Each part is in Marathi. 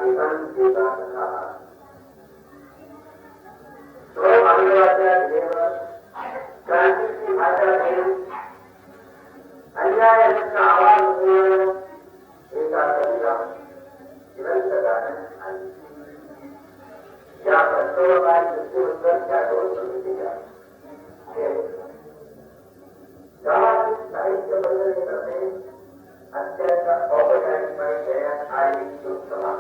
नागरिकांची प्रार्थना स्वमानवाच्या ध्येयावर क्रांतीची भाषा घेऊन अन्यायाचा आवाज उठवून एका कविता जिवंत गाणं आणि या कर्तव्यकारी दृष्टीबद्दल त्या दोन समितीच्या गावातील साहित्य बदलणे करणे अत्यंत औपचारिकपणे देण्यात आलेली शोधसभा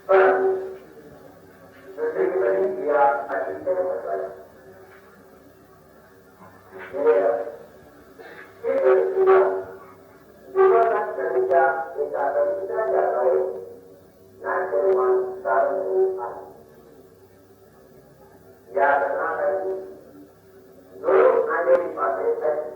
पण दुसरीकडे या अतिशय महत्वाच्या जीवनाच्या एका कविताच्या द्वारे नाट्यमान साधन आहे. या घटनासाठी दोन आलेली पात्रे आहेत.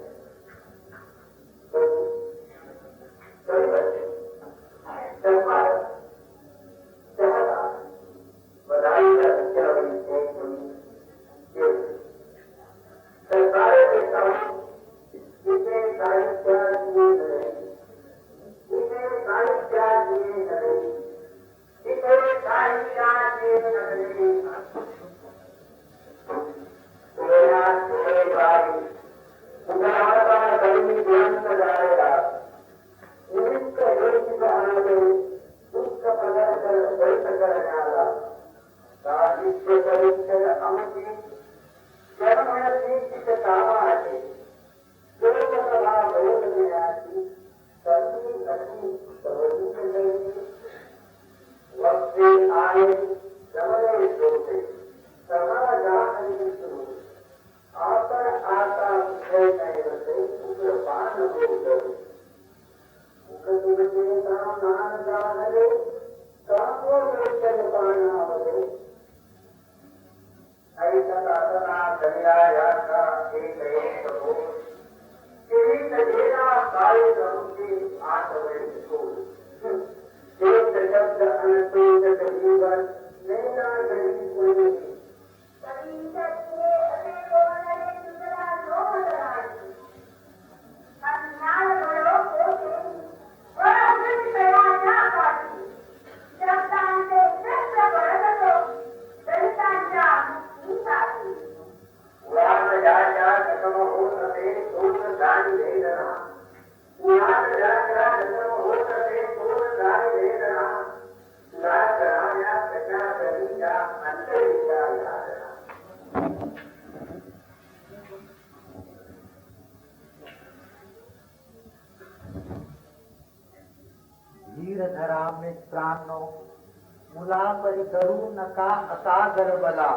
मित्रांनो, मुलापरी धरू नका असागर बला,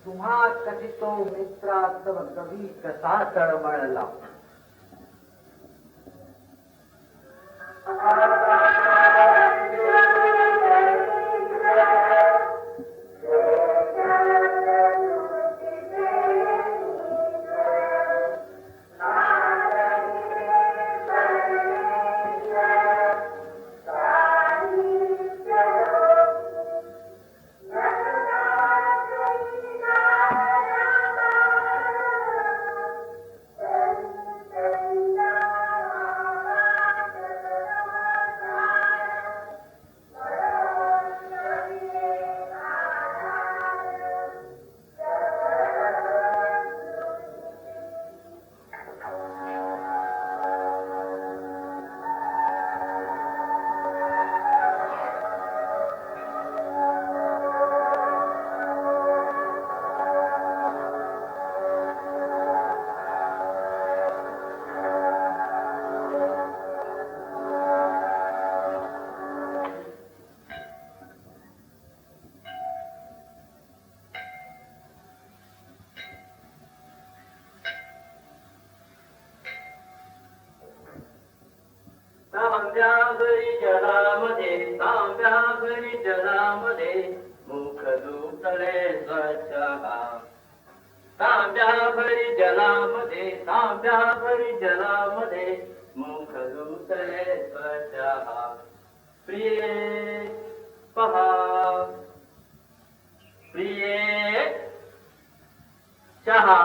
तुम्हा कथितो मित्रा तव कवी कसा तळमळला. तांब्याभरी जलामध्ये मुख धुतले स्वच्छ, तांब्याभरी जलामध्ये मुख धुतले स्वच्छ. प्रिये पहा, प्रिये चहा.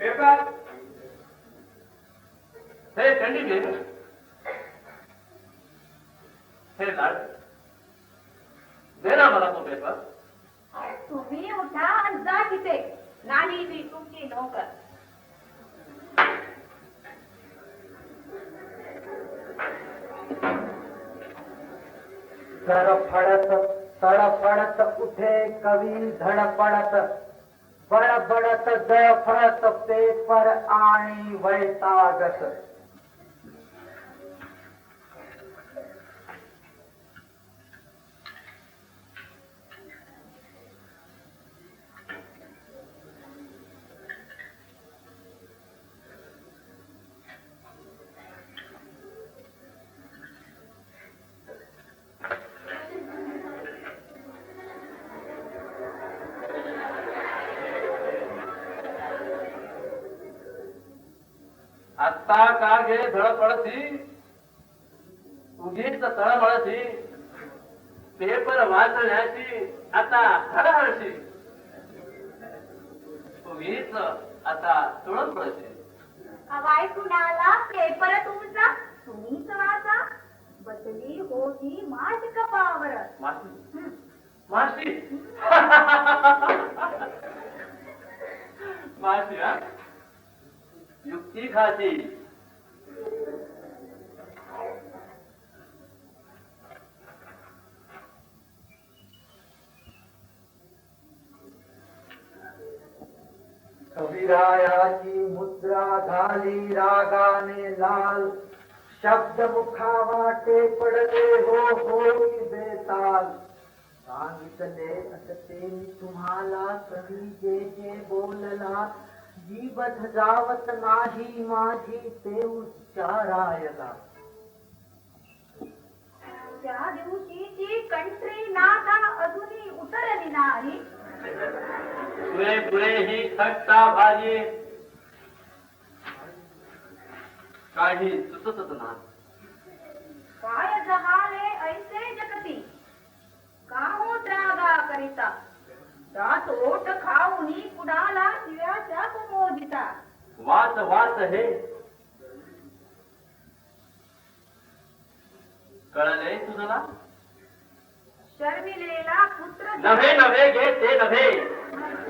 पेपर हे थंडी घे हे लाड दे ना मला तो पेपर. तुम्ही उठा आणि जा तिथे. नाही मी तुमची नोकर. सरफडत तडफडत उठे कवी धडपडत बडबडत जळफळत पेपर आणि वैतागत. आत्ता का घे धडपडती उगीच तळमळती पेपर वाचण्याची आता हळहळशी उगीच आता तुळमळती. हवाय कुणाला पेपर तुमचा तुम्हीच वाचा. बदली होती माठ कपावर. माशी माशी माशी हा युक्ती खाती. कविरायाची मुद्रा झाली रागाने लाल. शब्द मुखावाटे पडले हो की बेताल. सांगितले असते मी तुम्हाला कवी जे जे बोलला. जीभ धजावत नाही माझी ते उच्चारायला. त्या दिवशीची कंट्री नाथा अजूनही उतरली नाही. पुरे पुरे ही थट्टा भाजी काही सुचतच नाही. काय जहाले ऐसे जगती काहू त्रागा करिता. दात ओठ खाऊनी कुणाला शिव्याच्या कुमोदिता. वाच वाच हे कळले तुझला. शर्मिलेला पुत्र नव्हे नव्हे घे ते नव्हे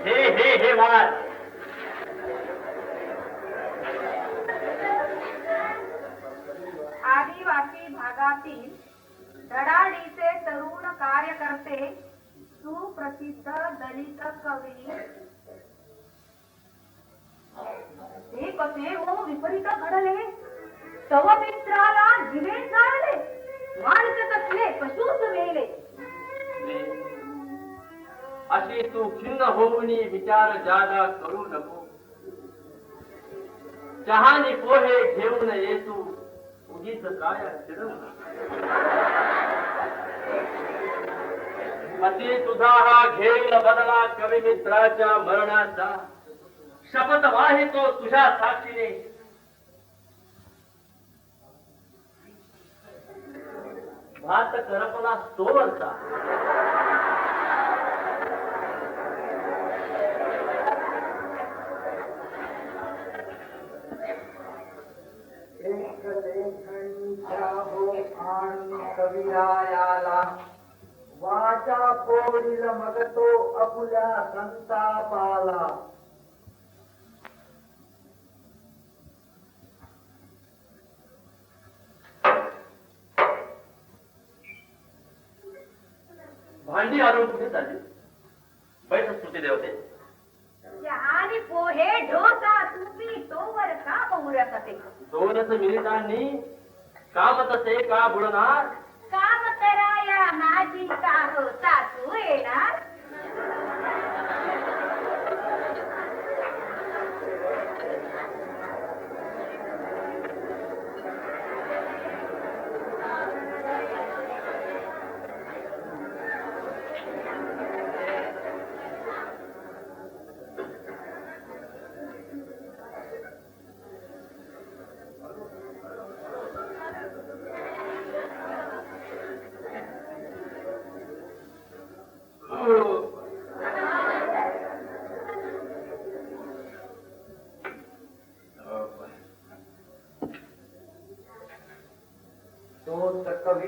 हे हे हे वाच. आदिवासी भागातील धडाडीचे तरुण कार्यकर्ते सुप्रसिद्ध दलित कवी. हे कसे हो विपरीत घडले. तव मित्राला जिवे जाळले. माणसे कसले पशूच मेले. अशी तू खिन्न होऊन विचार जागा करू नको. चहानी पोहे घेऊन ये तू उगीच काय चिडू. अति तुझा हा घेईल बदला कवी मित्राच्या मरणाचा. शपथ वाहितो तुझ्या साक्षीने. भात करपला तोवरचा. एक लेखणीच्या हो आणि कविरायाला. वाचा पोरील मग तो अपुल्या संतापाला. भांडी आणून कुठे चालली. बैठ स्तुती देवते. आणि पोहे ढोसा तुम्ही तोवर का बहुरत ते. 2 मिनिटांनी काम तसे का बुडणार. काम कराया माझी का होता तू येणार.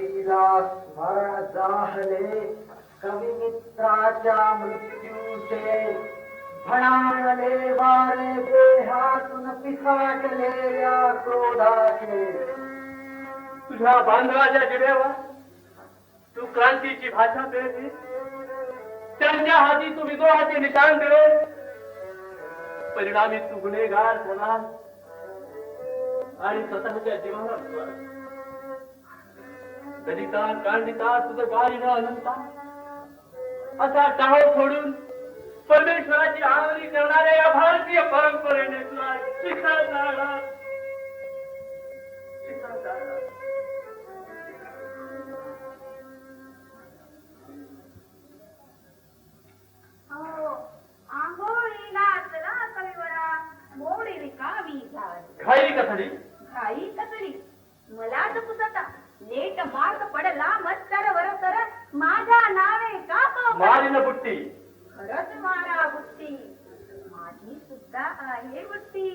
कवीला स्मरण जाहले कविमित्राच्या मृत्यूचे भणाणले वारे देहातून पिसाटलेल्या क्रोधाचे. तुझ्या बांधवाच्या जिभेवर तू क्रांतीची भाषा पेरली, त्यांच्या हाती तू विद्रोहाचे निशाण दिले, परिणामी तू गुन्हेगार झाला आणि स्वतःच्या जीवाला दलिता कांडिता तुझं गाडी न अनंता असा टाहो सोडून परमेश्वराची आराधना करणाऱ्या या भारतीय परंपरेने तुला शिखर जाणार. हो, आंघोळीला चला कविवरा, मोडी रिकामी झाली. घाई कसली घाई कसली, मलाच पुसता लेट मार्ग पडला मत्सर वरसर माझ्या नावे का पाव. मारीन बुट्टी खरंच मारा बुट्टी, माझी सुद्धा आहे बुट्टी.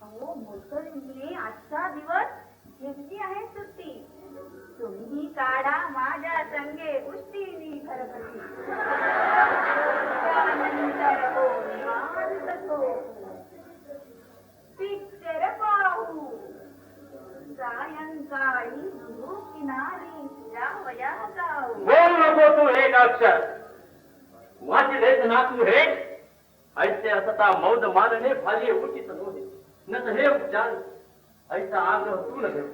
अहो मोसळीने आजचा दिवस घेतली आहे सुट्टी. तुम्ही काढा माझ्या संगे उष्टीनी घरपती. त्यानंतर हो निवांत झोपू, पिक्चर पाहू, सायंकाळी गुरु किनारी जावया जाऊ. बोल नको तू एक अक्षर, वाचलेच ना तू हे. ऐसे असता मौद मानणे भारी उचित नव्हे, न तर हे उपचार ऐसा आग्रह तू न घेऊ.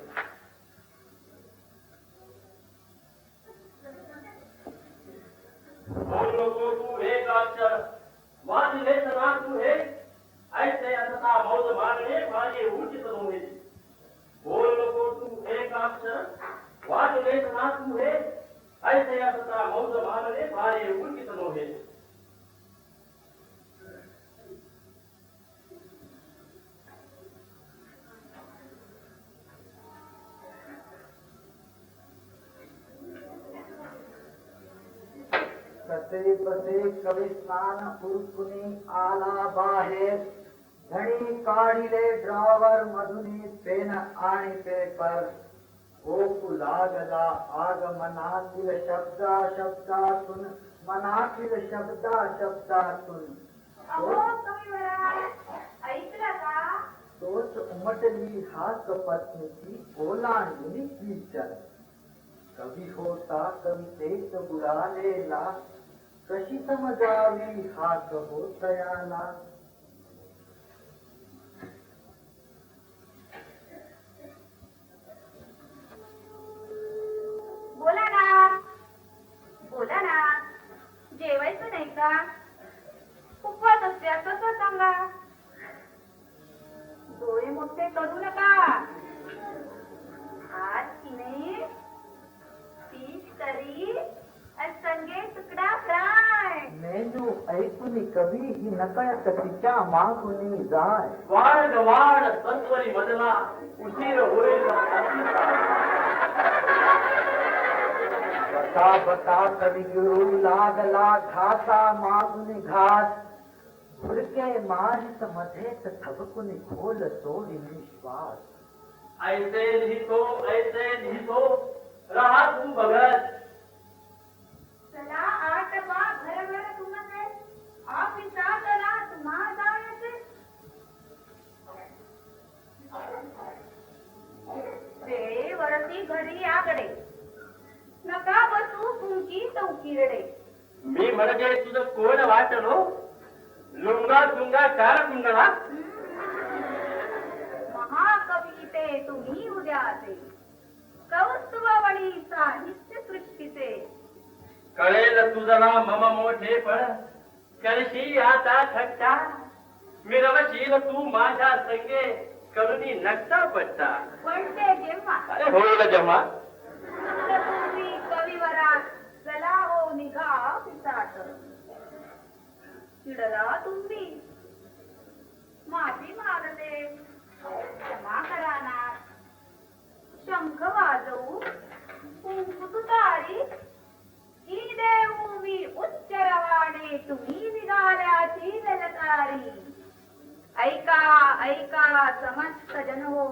बोल नको तू एक अक्षर, वाचलेच ना तू हे. ऐसे असता मौद मानणे भारी उचित नव्हे. बोल नको तू एक अक्षर, वाचलेच ना तू हे. ऐसे असता मौज मानणे भारी उचित नव्हे. कसे बसे कवी स्नान उरकुनी आला बाहेर. धणी काढिले ड्रॉवर मधुनी पेन आणि पेपर. ओकू लागला आगमनातील शब्दा शब्दातून, मनातील शब्दा शब्दातून. अहो कविवरा, ऐकलं का? तोच उमटली हाक पत्नीची ओलांडून कीर्तन. कवी होता कवितेत बुडालेला, कशी समजावी हाक होतयाला. बोला ना, बोला ना, जेवायचं नाही का? उपवास असल्यास कसं सांगा. डोळे मोठे करू नका. आज की नाही पीठ करी आणि संगे तुकडा फ्राय. मेनू ऐकून कवी ही नकळत तिच्या मागून जाय. वाढ वाढ सत्वरी मधला उशीर होईल. बता बता कवी गिरू लागला घासा मागून घास. भुरके मारित मध्येच थबकून खोल सोडी श्वास. ऐसे लिहितो राहा तू बघत. चला आटवा भरभर तुमचे ऑफिसात रात मा जायचे. वेळेवरती घरी आगडे, नका बसू तुमची चौकीरडे. मी म्हणजे तुझं कोण वाटलो, लुंगा चुंगा कार कुंडला. महाकविते तुम्ही उद्याचे, कौस्तुभवणी साहित्य सृष्टीचे. कळेल तुझा मम मोठे पण करशी आता थट्टा. मिरवशील तू माझ्या संगे करुणी नकटा पट्टा. पण ते जेव्हा अरे होईल जेव्हा पूर्वी कविवरात चला हो निघा पिसाट. चिडला तुम्ही माझी मागते, क्षमा करा ना. शंख वाजवू कुंकू तुतारी, ही देऊ मी उच्च रवाने, तुम्ही निघाल्याची ललकारी. ऐका ऐका समस्त जन हो,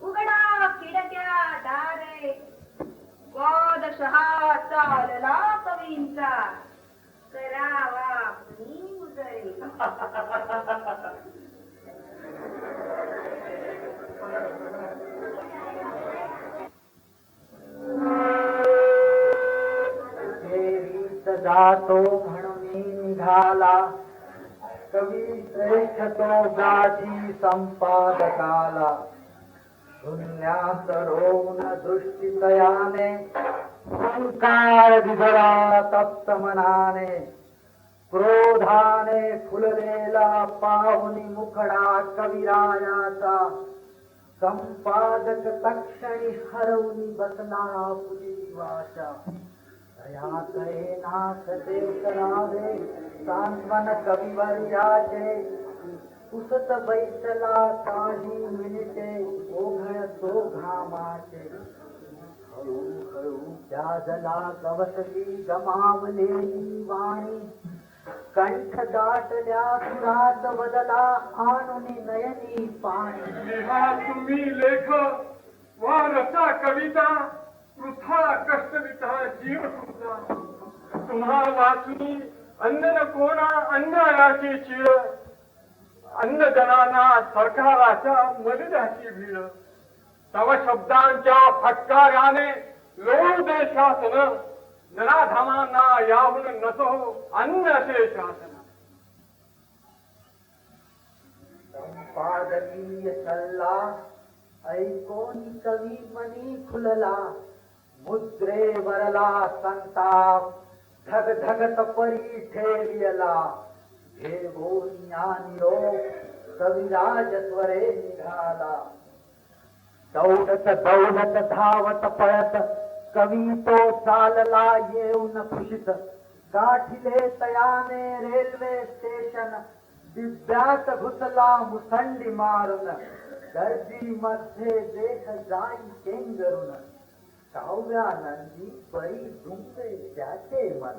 उघडा खिडक्या दारे. द्वादशहा चालला कवींचा करावा कुणी उजळे. देवीत जातो म्हणून निघाला कवी श्रेष्ठ तो गाठी संपादकाला. शून्यात रोवून दृष्टी तयाने संकार विधरा तप्त मनाने. क्रोधाने फुललेला पाहुनी मुखडा कविरायाचा. संपादक तक्षणी हरवून बसला आपुली वाचा. दया करेनाथ देव करावे सांत्वन कविवर्याचे. पुसत बैसला काही मिनिटे ओघळतो घामाचे. हळू हळू जाजला गवसली गमावलेली वाणी. कंठ दाटल्या सुरात बदला आणून नयनी पाणी. लिहा तुम्ही लेख वा रचा कविता वृथा कष्टविता जीव तुमचा. तुम्हा वाचून अन्न न कोणा अन्यायाची चिळ. अन्नजनांना सरकाराच्या मदताची भीड. तव शब्दांच्या फटकाराने लोळू दे शासन. नराधामांना याहून नसो अन्नचे शासन. संपादकीय सल्ला ऐकोन कवी मनी फुलला. मुद्रेवरला संताप धग धगत परी ठेवियला. घेऊन निरोप कविराज स्वरे निघाला. दौडत दौडत धावत पळत कवी तो चालला येऊन खुशीत. गाठिले तयाने रेल्वे स्टेशन. दिव्यात घुसला मुसंडी मारून. गर्दी मध्ये देह जाई केंगरून. काव्यानंदी परी दुमते त्याचे मन.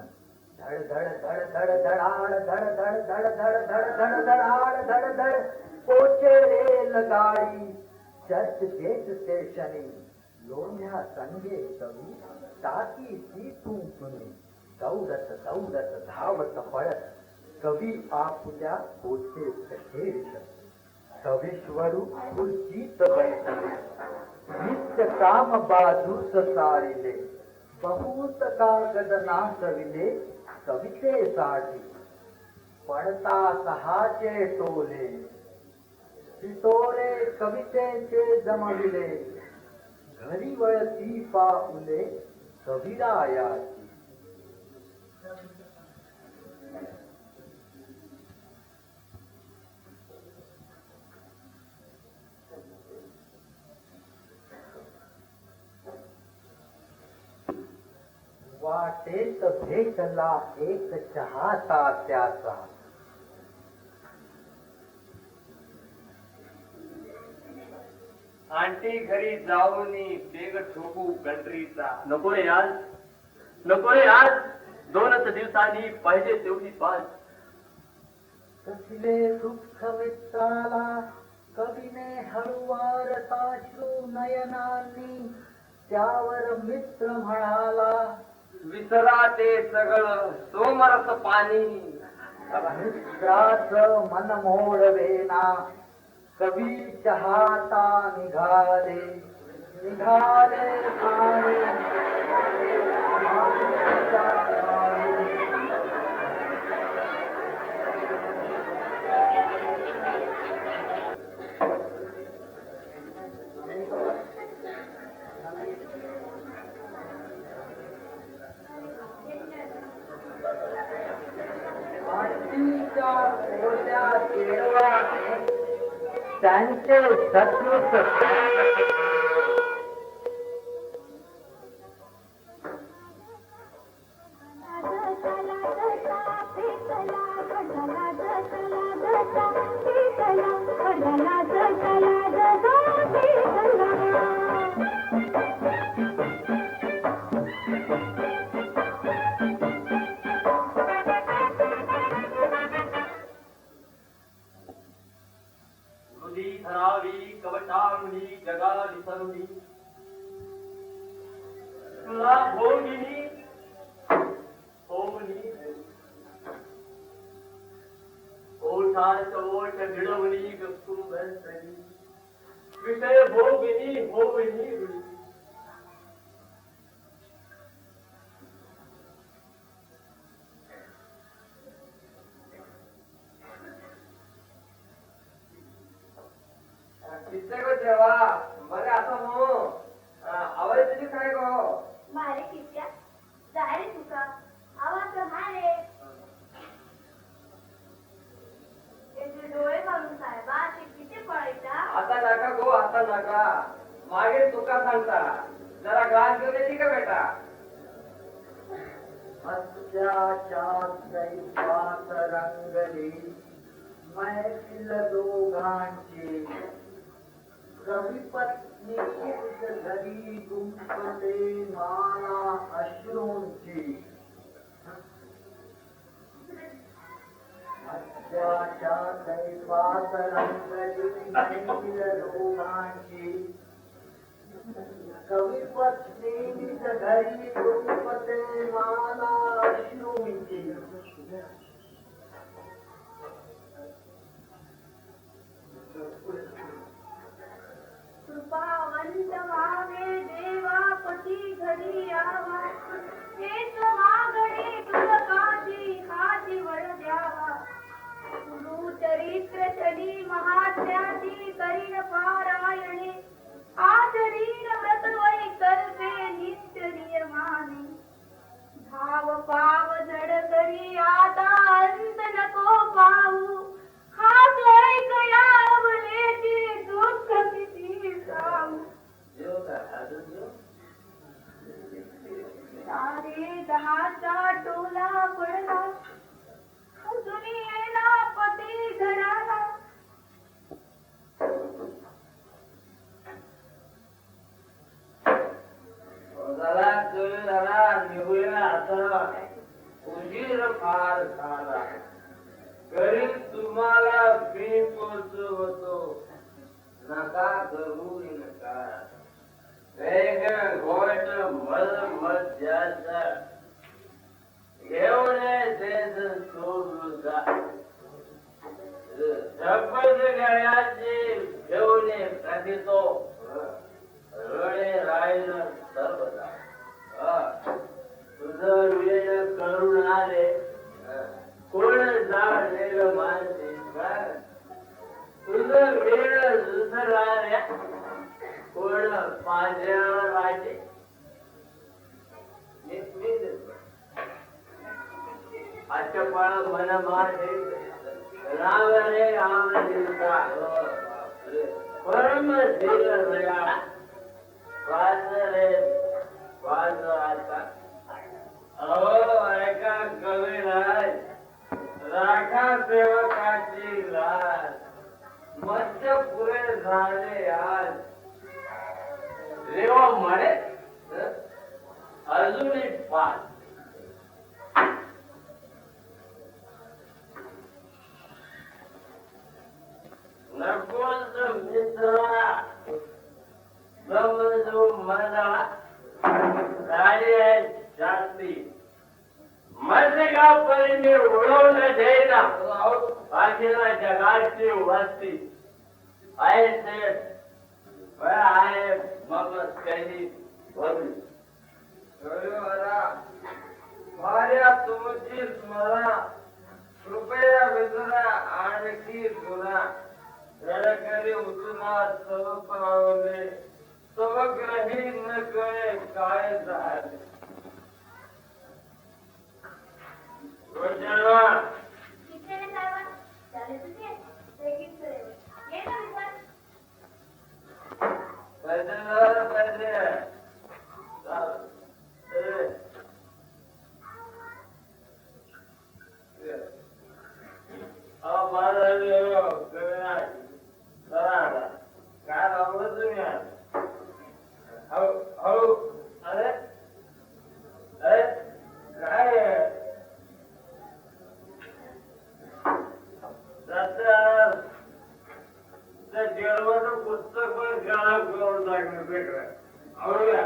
धड धड धड धड धडाड धड धड धड धड धड धड धडाड धड धड. पोचे रेलगाडी चर्च गेट स्टेशनी. लोण्या संगे कवी टाकी सीतून कुणी. दौडत दौडत धावत पळत कवी आपुल्या पोचे कशेष. कवीश्वरू खुर्चीत बैसले. नित्य काम बाजूस सारिले. बहुत कागद नाचविले कवितेसाठी. पडता सहाचे टोले पितोरे कवितेचे जमविले. घरी वळती पाऊले कविरायाची. वाटेत भेटला एक चहाता त्याचा. आंटी घरी जाऊन बेग ठोकू गंटरीचा. नको रे आज, नको रे आज. 2च दिवसांनी पाहिजे तेवढी पाच. कसले दुःख मित्राला कवीने हळुवार साश्रू नयनांनी. त्यावर मित्र म्हणाला विसरा ते सगळं सोमरस पाणी. मित्राच मन मोडवेना. कवी चहाता निघाले निघाले आणि मातीच्या ओल्या केळवाने त्यांचे सत्रुत धरावी कवचारुणी जगा विसरुणी. तुला भोगिनी होमनी ओठात ओठ भिडवणी कुंभस्थळी विषय भोगिनी होमनी किती गो जेवा बरे असं म्हणू आवाज तुझी काय गो मारे कित्या जाय रे तुका आवाज मारे त्याचे डोळे घालून साहेबा ते किती पळायचा आता नका गो आता नका मागे तुका सांगता जरा ग्लास घेऊन येते का बेटा अत्याचार दैवात रंगली मैफिल दोघांची कविपत्नी घरी गुंफते माला अश्रूंची अत्याचार दैवात रंगली मैफिल दोघांची कविपत्नी घरी गुंफते माला अश्रूंची कृपावंत व्हावे देवा पती घरी यावा हेच मागणे तुझकाची हाती वळ द्यावा गुरु चरित्र शनी महात्म्याची करीन पारायणे आचरीन व्रतवै कल्पे नित्य नियमाने धाव पाव जड करी आता अंत नको पाहू हात ऐकयावलेची दुःख किती सांगू सारे दहाचा टोला पडला अजूनही येना पती घराला जरा जरा निघूया आता उजीर फार झाला घरी तुम्हाला मी पोचवतो नका करू नका वेग गोट मल मध्याचा घेऊन देत सोडूचा शपथ गळ्याची घेऊन प्रतितो रडे राहील सर्वदा तुझं वेळ करून आले कोण जाणलेलं मानते तुझं वेळ दुसऱ्या कोण पांढऱ्यावर वाटे अचपाळ मन माटे राम रे राम दिवसा परम धीर रया वाच रे वाच आता अहो ऐका कविराज राखा सेवकाची लाज मत्स्य पुरे झाले आज रेवा म्हणे अजून एक पाच नकोच मित्रा समजू मला झाली आहे शांती मध्य गावपर्यंत उडवलं देईना बाकीला जगाची वस्ती आहे ते आहे मग काही बघू माझ्या तुमची स्मरण कृपया विसरा आणखी गुन्हा जडकरी उचना सब पावले समग्रही न कळे काय झाले काय राहलं तुम्ही अरे अरे काय जेवणाचं पुस्तक पण गाळा करून टाकलं वेगळं आवडूया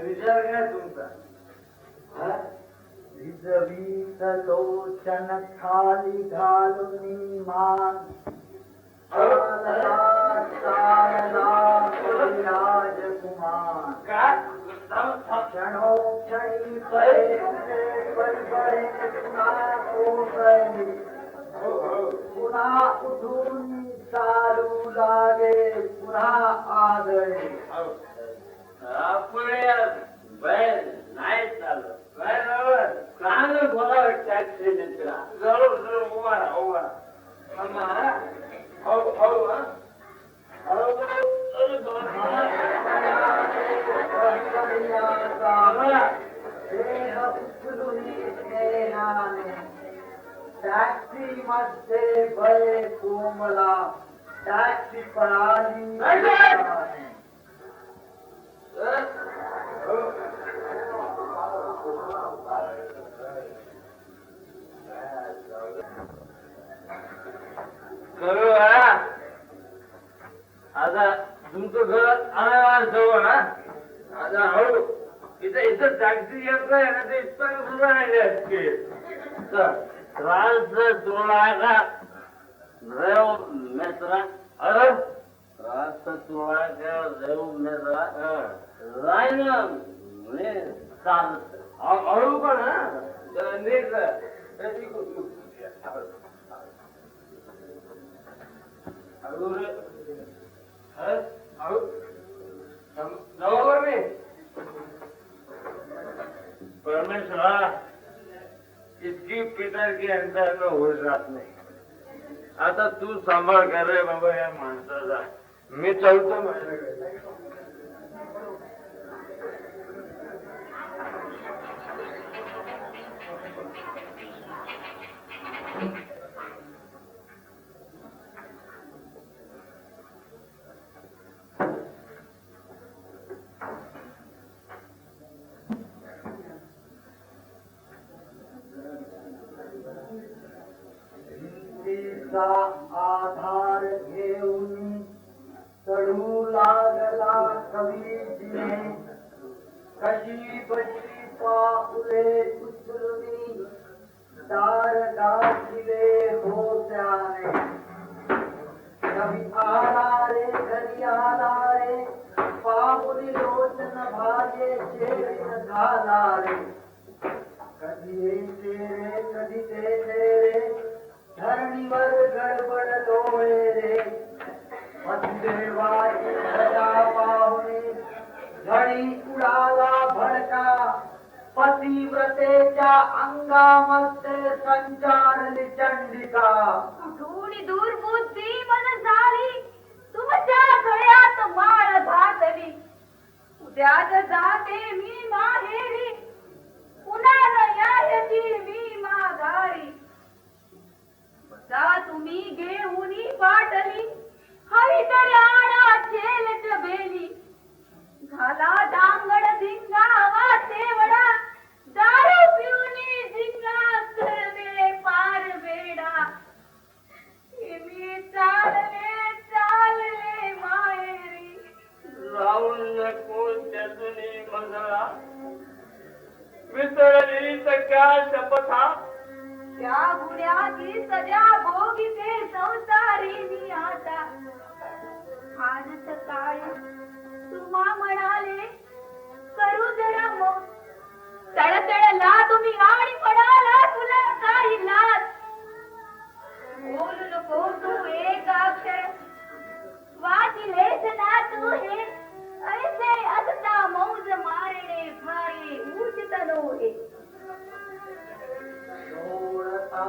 विचार काय तुमचा? विजवीत लोचन खाली घालून मान राजकुमार काय? क्षणोक्षणी पळे बडबडे पुन्हा कोसळली पुन्हा उठून चालू लागे पुन्हा आदळे पुढे बैल नाही चालत. बैलावर चांगलं बोलावं टॅक्सी नेत्याला. जवळ जवळ उभा राहा, उभा राहा. थांबा, हा? हळू हळू, हा? हळू हळू दोन टॅक्सी मध्ये बळे कोमला टॅक्सी पळाली करू, हा? आता तुमचं घर आणायला जवळ, हा? आता हळू इथं टॅक्सी येत नाही ना, ते इथं सुद्धा नाही त्रास तुला का रेव मित्रा? अरे त्रास तुला का रेव मित्रा? नाही ना म्हणजे चालत हळू पण, हा? नीट हळू रे. हळू जवळ मी परमेश्वरा इतकी पिटारकी अंतरानं होत राहत नाही. आता तू सांभाळ कर रे बाबा या माणसाचा. मी चलतो माझ्याकडे. आधार घेऊन चढू लागला कवीजीने कशी बशी पाऊले उचलून दार गाठले होत्याने कवी आला रे घरी आला रे पाऊली लोचन भाजे शेण झाला रे कधी येते रे कधी देते रे धरणीवर गडबड डोळे रे देवाची सजा पाहुणे धडी उडाला भडका पतिव्रतेच्या अंगामध्ये संचारली चंडिका थोडी दुर्बुद्धी मन झाली तुमच्या गळ्यात माळ घातली उद्याच जाते मी माहेरी पुन्हा न यायची मी माघारी बसा तुम्ही घेऊनी पाटली हवी तर आणा चेलच बेली घाला डांगड धिंगावा तेवढा दारू पिऊनी धिंगा करणे पार बेडा मी चालले माहेरी राहून नको त्यातून मंगळा विसरली तर काय शपथा त्या गुन्ह्याची सजा भोगीते संसारी मी आता आज सकाळी तुम्हा म्हणाले करू जरा मग तडतडला तुम्ही आणि म्हणाला तुला काही लाज बोलू नको तू एक अक्षर वाचिलेस ना तू हे ऐसे असता मौज मारणे भारी उचित नव्हे लोळता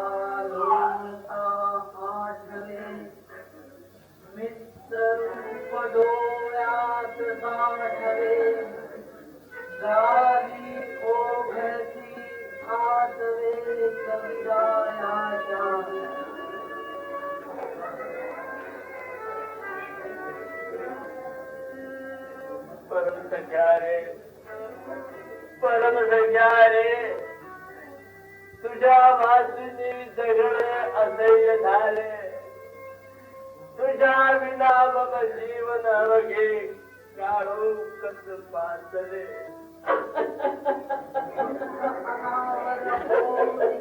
लोळता आठवे मित्र रूप डोळ्यात साठवे गाली ओघळती आठवे कविरायाच्या परम सख्या रे परम सख्या रे तुझ्या वाचुनी सगळे असह्य झाले तुझ्या विना मग जीवन अवघे काढू कस पाचले मनावर होऊनी